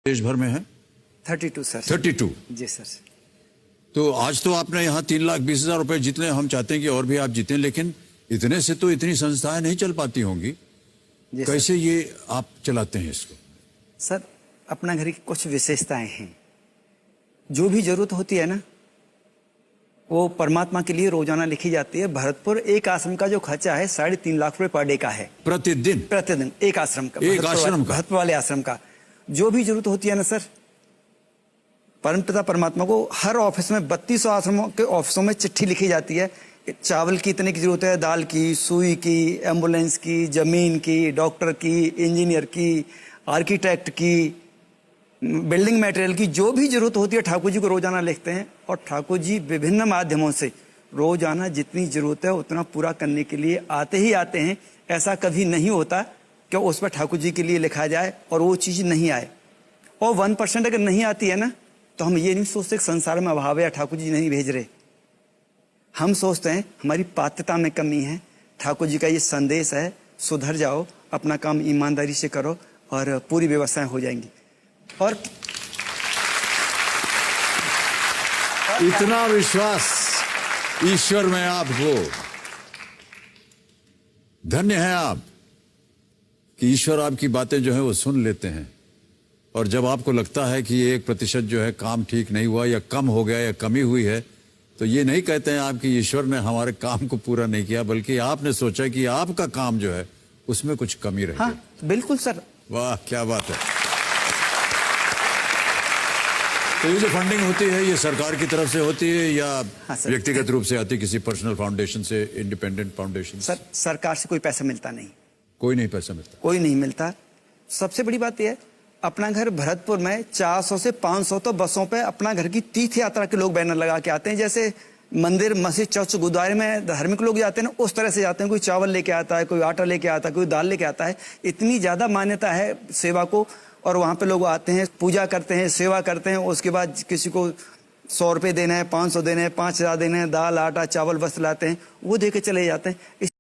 देश भर में है 32 सर। 32 जी सर। तो आज तो आपने यहाँ 3,20,000 रुपए जितने हम चाहते हैं कि और भी आप जीतें, लेकिन इतने से तो इतनी संस्थाएं नहीं चल पाती होंगी। कैसे ये आप चलाते हैं इसको? सर अपना घर की कुछ विशेषताएं हैं। जो भी जरूरत होती है ना, वो परमात्मा के लिए रोजाना लिखी जाती है। भरतपुर एक आश्रम का जो खर्चा है 3.5 लाख रुपए पर डे का है। प्रतिदिन एक आश्रम का, भरतपुर वाले आश्रम का जो भी जरूरत होती है ना सर, परमपिता परमात्मा को हर ऑफिस में 32 आश्रमों के ऑफिसों में चिट्ठी लिखी जाती है। चावल की इतने की जरूरत है, दाल की, सुई की, एम्बुलेंस की, जमीन की, डॉक्टर की, इंजीनियर की, आर्किटेक्ट की, बिल्डिंग मटेरियल की, जो भी जरूरत होती है ठाकुर जी को रोजाना लिखते हैं। और ठाकुर जी विभिन्न माध्यमों से रोजाना जितनी जरूरत है उतना पूरा करने के लिए आते ही आते हैं। ऐसा कभी नहीं होता कि उस पर ठाकुर जी के लिए लिखा जाए और वो चीज नहीं आए। और 1% अगर नहीं आती है ना, तो हम ये नहीं सोचते कि संसार में अभाव है या ठाकुर जी नहीं भेज रहे। हम सोचते हैं हमारी पात्रता में कमी है। ठाकुर जी का ये संदेश है, सुधर जाओ, अपना काम ईमानदारी से करो और पूरी व्यवस्थाएं हो जाएंगी। और इतना विश्वास ईश्वर में आपको, धन्य है आप कि ईश्वर आपकी बातें जो है वो सुन लेते हैं। और जब आपको लगता है कि ये 1% जो है काम ठीक नहीं हुआ या कम हो गया या कमी हुई है, तो ये नहीं कहते हैं आप कि ईश्वर ने हमारे काम को पूरा नहीं किया, बल्कि आपने सोचा कि आपका काम जो है उसमें कुछ कमी रही। हाँ, बिल्कुल सर। वाह, क्या बात है। तो ये जो फंडिंग होती है ये सरकार की तरफ से होती है या व्यक्तिगत रूप से आती है, किसी पर्सनल फाउंडेशन से, इंडिपेंडेंट फाउंडेशन? सर सरकार से कोई पैसा मिलता नहीं। कोई नहीं पैसा मिलता? कोई नहीं मिलता। सबसे बड़ी बात यह है, अपना घर भरतपुर में 400 से 500 तो बसों पे अपना घर की तीर्थ यात्रा के लोग बैनर लगा के आते हैं। जैसे मंदिर, मस्जिद, चर्च, गुरुद्वारे में धार्मिक लोग जाते हैं ना, उस तरह से जाते हैं। कोई चावल लेके आता है, कोई आटा लेके आता है, कोई दाल लेके आता है। इतनी ज्यादा मान्यता है सेवा को। और वहां पे लोग आते हैं, पूजा करते हैं, सेवा करते हैं। उसके बाद किसी को 100 रुपए देना है, 500 देने हैं, 5,000 देने हैं, दाल, आटा, चावल, वस्त्र लाते हैं, वो दे के चले जाते हैं।